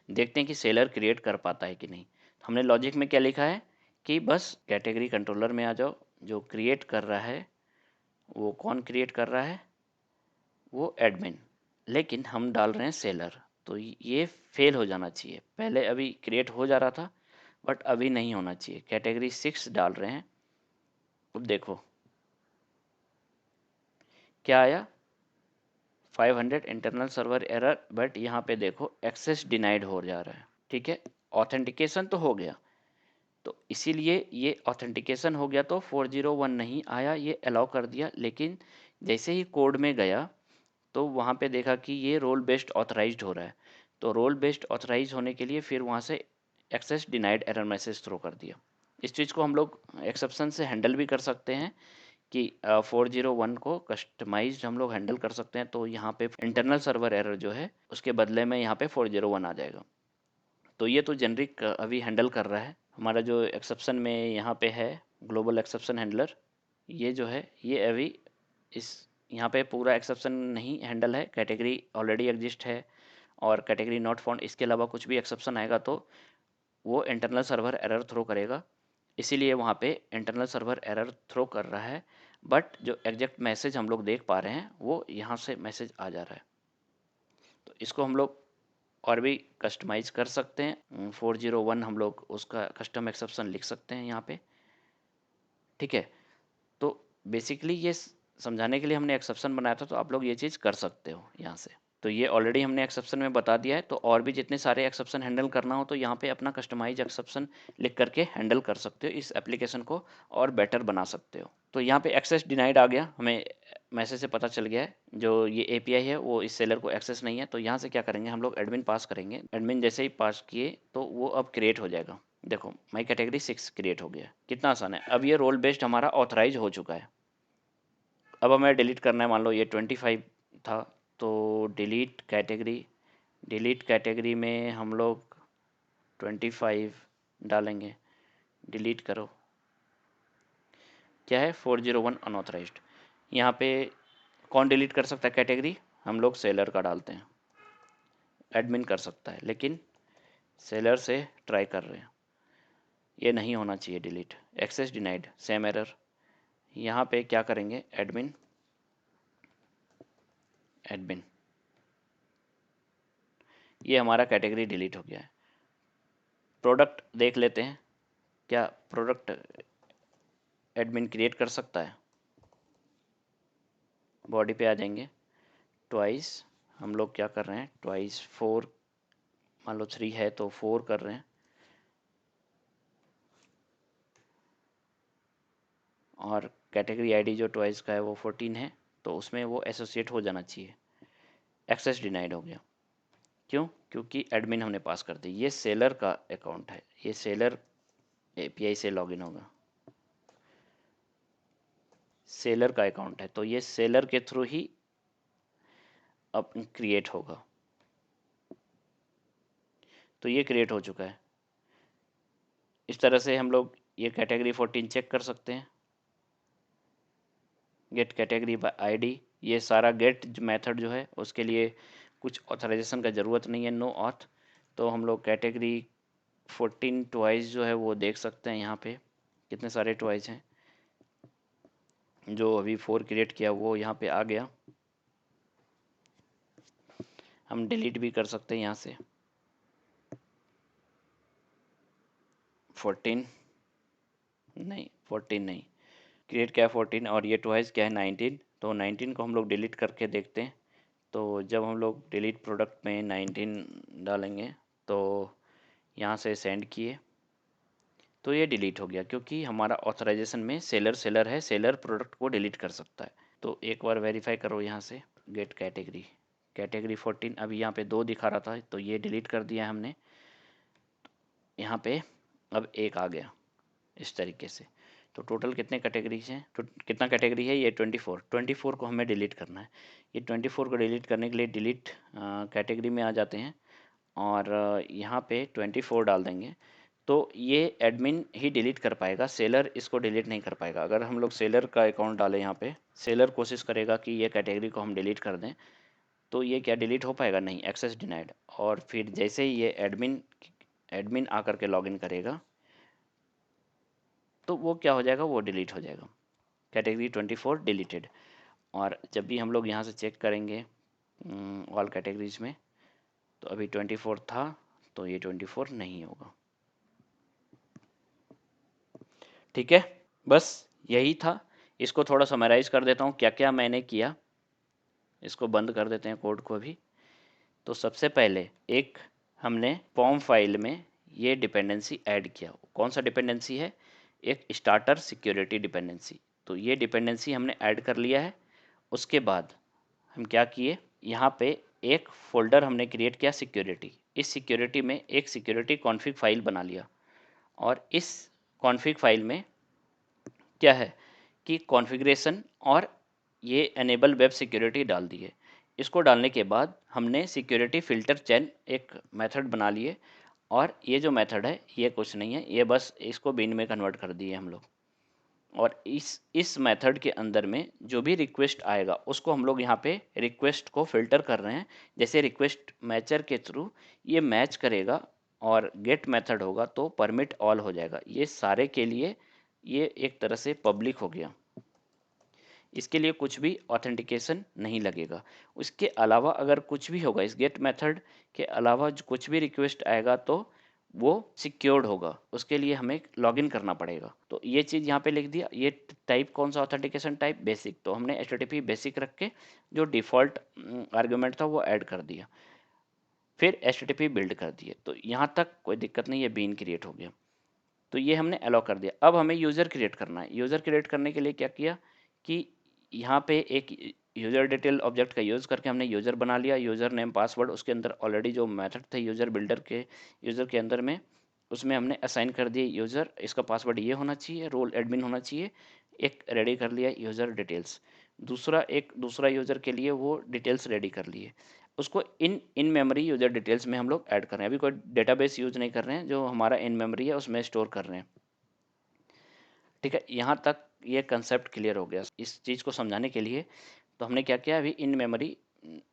देखते हैं कि सेलर क्रिएट कर पाता है कि नहीं। हमने लॉजिक में क्या लिखा है कि बस कैटेगरी कंट्रोलर में आ जाओ, जो क्रिएट कर रहा है वो कौन क्रिएट कर रहा है, वो एडमिन, लेकिन हम डाल रहे हैं सेलर, तो ये फेल हो जाना चाहिए। पहले अभी क्रिएट हो जा रहा था बट अभी नहीं होना चाहिए। कैटेगरी 6 डाल रहे हैं, अब देखो क्या आया, 500 इंटरनल सर्वर एरर, बट यहाँ पे देखो एक्सेस डिनाइड हो जा रहा है। ठीक है, ऑथेंटिकेशन तो हो गया, तो इसीलिए ये ऑथेंटिकेशन हो गया तो 401 नहीं आया, ये अलाउ कर दिया। लेकिन जैसे ही कोड में गया तो वहाँ पे देखा कि ये रोल बेस्ड ऑथराइज्ड हो रहा है, तो रोल बेस्ड ऑथराइज होने के लिए फिर वहाँ से access denied error message throw कर दिया। इस चीज़ को हम लोग एक्सेप्शन से हैंडल भी कर सकते हैं कि 401 को कस्टमाइज्ड हम लोग हैंडल कर सकते हैं। तो यहाँ पे इंटरनल सर्वर एरर जो है उसके बदले में यहाँ पे 401 आ जाएगा। तो ये तो जेनरिक अभी हैंडल कर रहा है। हमारा जो एक्सेप्शन में यहाँ पे है ग्लोबल एक्सेप्शन हैंडलर, ये जो है ये अभी इस यहाँ पे पूरा एक्सेप्शन नहीं हैंडल है, कैटेगरी ऑलरेडी एग्जिस्ट है और कैटेगरी नॉट फाउंड, इसके अलावा कुछ भी एक्सेप्शन आएगा तो वो इंटरनल सर्वर एरर थ्रो करेगा, इसीलिए वहाँ पे इंटरनल सर्वर एरर थ्रो कर रहा है। बट जो एग्जैक्ट मैसेज हम लोग देख पा रहे हैं वो यहाँ से मैसेज आ जा रहा है। तो इसको हम लोग और भी कस्टमाइज कर सकते हैं। 401 हम लोग उसका कस्टम एक्सेप्शन लिख सकते हैं यहाँ पे। ठीक है, तो बेसिकली ये समझाने के लिए हमने एक्सेप्शन बनाया था, तो आप लोग ये चीज़ कर सकते हो यहाँ से। तो ये ऑलरेडी हमने एक्सेप्शन में बता दिया है, तो और भी जितने सारे एक्सेप्शन हैंडल करना हो तो यहाँ पे अपना कस्टमाइज एक्सेप्शन लिख करके हैंडल कर सकते हो, इस एप्लीकेशन को और बेटर बना सकते हो। तो यहाँ पे एक्सेस डिनाइड आ गया, हमें मैसेज से पता चल गया है जो ये एपीआई है वो इस सेलर को एक्सेस नहीं है। तो यहाँ से क्या करेंगे, हम लोग एडमिन पास करेंगे। एडमिन जैसे ही पास किए तो वो अब क्रिएट हो जाएगा। देखो माई कैटेगरी 6 क्रिएट हो गया, कितना आसान है। अब ये रोल बेस्ड हमारा ऑथराइज हो चुका है। अब हमें डिलीट करना है, मान लो ये 25 था, तो डिलीट कैटेगरी में हम लोग 25 डालेंगे। डिलीट करो, क्या है 401 अनऑथराइज्ड। यहाँ पे कौन डिलीट कर सकता है कैटेगरी? हम लोग सेलर का डालते हैं, एडमिन कर सकता है, लेकिन सेलर से ट्राई कर रहे हैं, ये नहीं होना चाहिए delete. Access denied, same error. यहाँ पे क्या करेंगे, एडमिन एडमिन, ये हमारा कैटेगरी डिलीट हो गया है। प्रोडक्ट देख लेते हैं, क्या प्रोडक्ट एडमिन क्रिएट कर सकता है? बॉडी पे आ जाएंगे, ट्वाइस हम लोग क्या कर रहे हैं, ट्वाइस 4, मान लो 3 है तो 4 कर रहे हैं, और कैटेगरी आईडी जो ट्वाइस का है वो 14 है, तो उसमें वो एसोसिएट हो जाना चाहिए। एक्सेस डिनाइड हो गया, क्यों? क्योंकि एडमिन हमने पास कर दी। ये सेलर का अकाउंट है, ये सेलर एपीआई से लॉगिन होगा, सेलर का अकाउंट है, तो ये सेलर के थ्रू ही अब क्रिएट होगा। तो ये क्रिएट हो चुका है। इस तरह से हम लोग ये कैटेगरी 14 चेक कर सकते हैं। गेट कैटेगरी बाय आईडी, ये सारा गेट मेथड जो है उसके लिए कुछ ऑथराइजेशन का ज़रूरत नहीं है, नो ऑथ। तो हम लोग कैटेगरी 14 ट्वाइस जो है वो देख सकते हैं। यहाँ पे कितने सारे ट्वाइस हैं, जो अभी 4 क्रिएट किया वो यहाँ पे आ गया। हम डिलीट भी कर सकते हैं यहाँ से। 14 नहीं, 14 नहीं, क्रिएट क्या है 14, और ये ट्वाइस क्या है 19, तो 19 को हम लोग डिलीट करके देखते हैं। तो जब हम लोग डिलीट प्रोडक्ट में 19 डालेंगे तो यहाँ से सेंड किए तो ये डिलीट हो गया, क्योंकि हमारा ऑथराइजेशन में सेलर सेलर है, सेलर प्रोडक्ट को डिलीट कर सकता है। तो एक बार वेरीफाई करो यहाँ से, गेट कैटेगरी, कैटेगरी 14 अभी यहाँ पे 2 दिखा रहा था, तो ये डिलीट कर दिया हमने। यहाँ पे अब 1 आ गया इस तरीके से। तो टोटल कितने कैटेगरीज हैं, तो कितना कैटेगरी है ये 24 को हमें डिलीट करना है। ये 24 को डिलीट करने के लिए डिलीट कैटेगरी में आ जाते हैं, और यहाँ पे 24 डाल देंगे, तो ये एडमिन ही डिलीट कर पाएगा, सेलर इसको डिलीट नहीं कर पाएगा। अगर हम लोग सेलर का अकाउंट डालें यहाँ पे, सेलर कोशिश करेगा कि ये कैटेगरी को हम डिलीट कर दें, तो ये क्या डिलीट हो पाएगा? नहीं, एक्सेस डिनाइड। और फिर जैसे ही ये एडमिन एडमिन आकर के लॉगिन करेगा तो वो क्या हो जाएगा, वो डिलीट हो जाएगा, कैटेगरी 24 डिलीटेड। और जब भी हम लोग यहाँ से चेक करेंगे ऑल कैटेगरीज में, तो अभी 24 था, तो ये 24 नहीं होगा। ठीक है, बस यही था। इसको थोड़ा समराइज कर देता हूँ क्या क्या मैंने किया। इसको बंद कर देते हैं कोड को अभी। तो सबसे पहले एक हमने फॉर्म फाइल में ये डिपेंडेंसी ऐड किया। कौन सा डिपेंडेंसी है? एक स्टार्टर सिक्योरिटी डिपेंडेंसी। तो ये डिपेंडेंसी हमने ऐड कर लिया है। उसके बाद हम क्या किए, यहाँ पे एक फोल्डर हमने क्रिएट किया सिक्योरिटी। इस सिक्योरिटी में एक सिक्योरिटी कॉन्फ़िग फाइल बना लिया, और इस कॉन्फ़िग फाइल में क्या है कि कॉन्फ़िगरेशन और ये एनेबल वेब सिक्योरिटी डाल दिए। इसको डालने के बाद हमने सिक्योरिटी फ़िल्टर चेन एक मेथड बना लिए, और ये जो मेथड है ये कुछ नहीं है, ये बस इसको बिन में कन्वर्ट कर दिए हम लोग। और इस मेथड के अंदर में जो भी रिक्वेस्ट आएगा उसको हम लोग यहाँ पे रिक्वेस्ट को फिल्टर कर रहे हैं। जैसे रिक्वेस्ट मैचर के थ्रू ये मैच करेगा और गेट मेथड होगा तो परमिट ऑल हो जाएगा। ये सारे के लिए ये एक तरह से पब्लिक हो गया, इसके लिए कुछ भी ऑथेंटिकेशन नहीं लगेगा। उसके अलावा अगर कुछ भी होगा, इस गेट मेथड के अलावा जो कुछ भी रिक्वेस्ट आएगा तो वो सिक्योर्ड होगा, उसके लिए हमें लॉगिन करना पड़ेगा। तो ये चीज़ यहाँ पे लिख दिया। ये टाइप कौन सा ऑथेंटिकेशन टाइप? बेसिक। तो हमने HTTP बेसिक रख के जो डिफ़ॉल्ट आर्ग्यूमेंट था वो ऐड कर दिया, फिर HTTP बिल्ड कर दिए। तो यहाँ तक कोई दिक्कत नहीं है, बीन क्रिएट हो गया। तो ये हमने अलाउ कर दिया। अब हमें यूज़र क्रिएट करना है। यूज़र क्रिएट करने के लिए क्या किया कि यहाँ पे एक यूज़र डिटेल ऑब्जेक्ट का यूज़ करके हमने यूज़र बना लिया। यूज़र नेम पासवर्ड उसके अंदर ऑलरेडी जो मेथड थे यूज़र बिल्डर के, यूज़र के अंदर में उसमें हमने असाइन कर दिए यूज़र, इसका पासवर्ड ये होना चाहिए, रोल एडमिन होना चाहिए, एक रेडी कर लिया यूज़र डिटेल्स, दूसरा यूज़र के लिए वो डिटेल्स रेडी कर लिए, उसको इन मेमोरी यूज़र डिटेल्स में हम लोग ऐड कर रहे हैं। अभी कोई डेटाबेस यूज़ नहीं कर रहे हैं, जो हमारा इन मेमोरी है उसमें स्टोर कर रहे हैं। ठीक है, यहाँ तक ये कंसेप्ट क्लियर हो गया। इस चीज़ को समझाने के लिए तो हमने क्या किया, अभी इन मेमोरी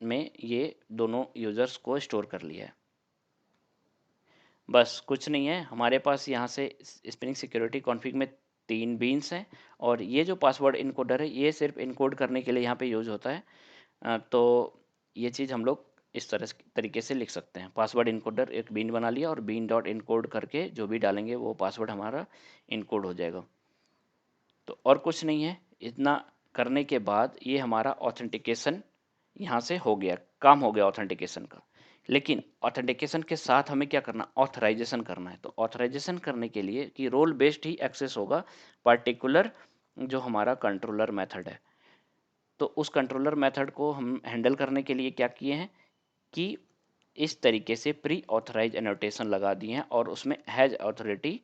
में ये दोनों यूज़र्स को स्टोर कर लिया है। बस कुछ नहीं है, हमारे पास यहाँ से स्प्रिंग सिक्योरिटी कॉन्फ़िग में 3 बीन्स हैं, और ये जो पासवर्ड इनकोडर है ये सिर्फ इनकोड करने के लिए यहाँ पे यूज़ होता है। तो ये चीज़ हम लोग इस तरीके से लिख सकते हैं। पासवर्ड इनकोडर एक बीन बना लिया, और बीन डॉट इनकोड करके जो भी डालेंगे वो पासवर्ड हमारा इनकोड हो जाएगा। तो और कुछ नहीं है, इतना करने के बाद ये हमारा ऑथेंटिकेशन यहाँ से हो गया, काम हो गया ऑथेंटिकेशन का। लेकिन ऑथेंटिकेशन के साथ हमें क्या करना, ऑथराइजेशन करना है। तो ऑथराइजेशन करने के लिए कि रोल बेस्ड ही एक्सेस होगा पर्टिकुलर जो हमारा कंट्रोलर मेथड है, तो उस कंट्रोलर मेथड को हम हैंडल करने के लिए क्या किए हैं कि इस तरीके से प्री ऑथराइज एनोटेशन लगा दिए हैं, और उसमें हैज अथॉरिटी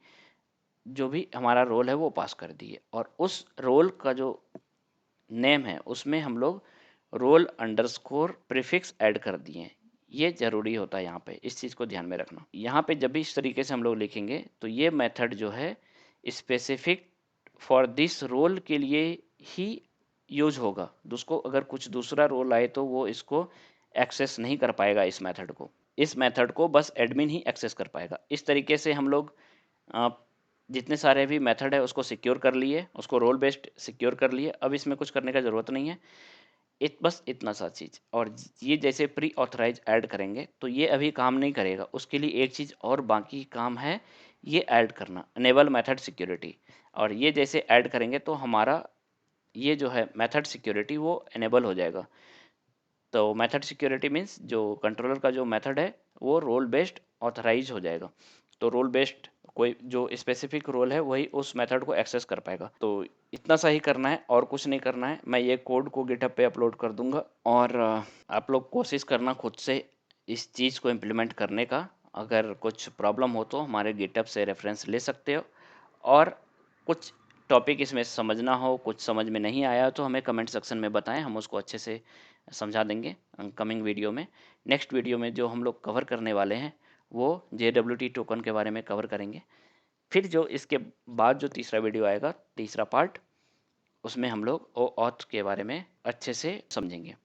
जो भी हमारा रोल है वो पास कर दिए, और उस रोल का जो नेम है उसमें हम लोग रोल अंडरस्कोर प्रीफिक्स ऐड कर दिए हैं। ये जरूरी होता है यहाँ पे, इस चीज़ को ध्यान में रखना। यहाँ पे जब भी इस तरीके से हम लोग लिखेंगे तो ये मेथड जो है स्पेसिफिक फॉर दिस रोल के लिए ही यूज होगा। उसको अगर कुछ दूसरा रोल आए तो वो इसको एक्सेस नहीं कर पाएगा। इस मेथड को बस एडमिन ही एक्सेस कर पाएगा। इस तरीके से हम लोग जितने सारे भी मेथड है उसको सिक्योर कर लिए, उसको रोल बेस्ड सिक्योर कर लिए। अब इसमें कुछ करने का ज़रूरत नहीं है, बस इतना सा चीज़। और ये जैसे प्री ऑथराइज ऐड करेंगे तो ये अभी काम नहीं करेगा, उसके लिए एक चीज़ और बाकी काम है, ये ऐड करना अनेबल मेथड सिक्योरिटी। और ये जैसे ऐड करेंगे तो हमारा ये जो है मेथड सिक्योरिटी वो इनेबल हो जाएगा। तो मेथड सिक्योरिटी मीन्स जो कंट्रोलर का जो मेथड है वो रोल बेस्ड ऑथराइज हो जाएगा। तो रोल बेस्ड कोई जो स्पेसिफिक रोल है वही उस मेथड को एक्सेस कर पाएगा। तो इतना सा ही करना है और कुछ नहीं करना है। मैं ये कोड को गिटहब पे अपलोड कर दूंगा, और आप लोग कोशिश करना खुद से इस चीज़ को इम्प्लीमेंट करने का। अगर कुछ प्रॉब्लम हो तो हमारे गिटहब से रेफरेंस ले सकते हो, और कुछ टॉपिक इसमें समझना हो, कुछ समझ में नहीं आया तो हमें कमेंट सेक्शन में बताएं, हम उसको अच्छे से समझा देंगे कमिंग वीडियो में। नेक्स्ट वीडियो में जो हम लोग कवर करने वाले हैं वो JWT टोकन के बारे में कवर करेंगे। फिर जो इसके बाद जो तीसरा वीडियो आएगा, तीसरा पार्ट, उसमें हम लोग OAuth के बारे में अच्छे से समझेंगे।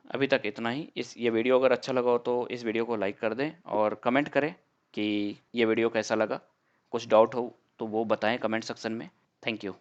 अभी तक इतना ही। ये वीडियो अगर अच्छा लगा हो तो इस वीडियो को लाइक कर दें, और कमेंट करें कि ये वीडियो कैसा लगा। कुछ डाउट हो तो वो बताएं कमेंट सेक्शन में। Thank you.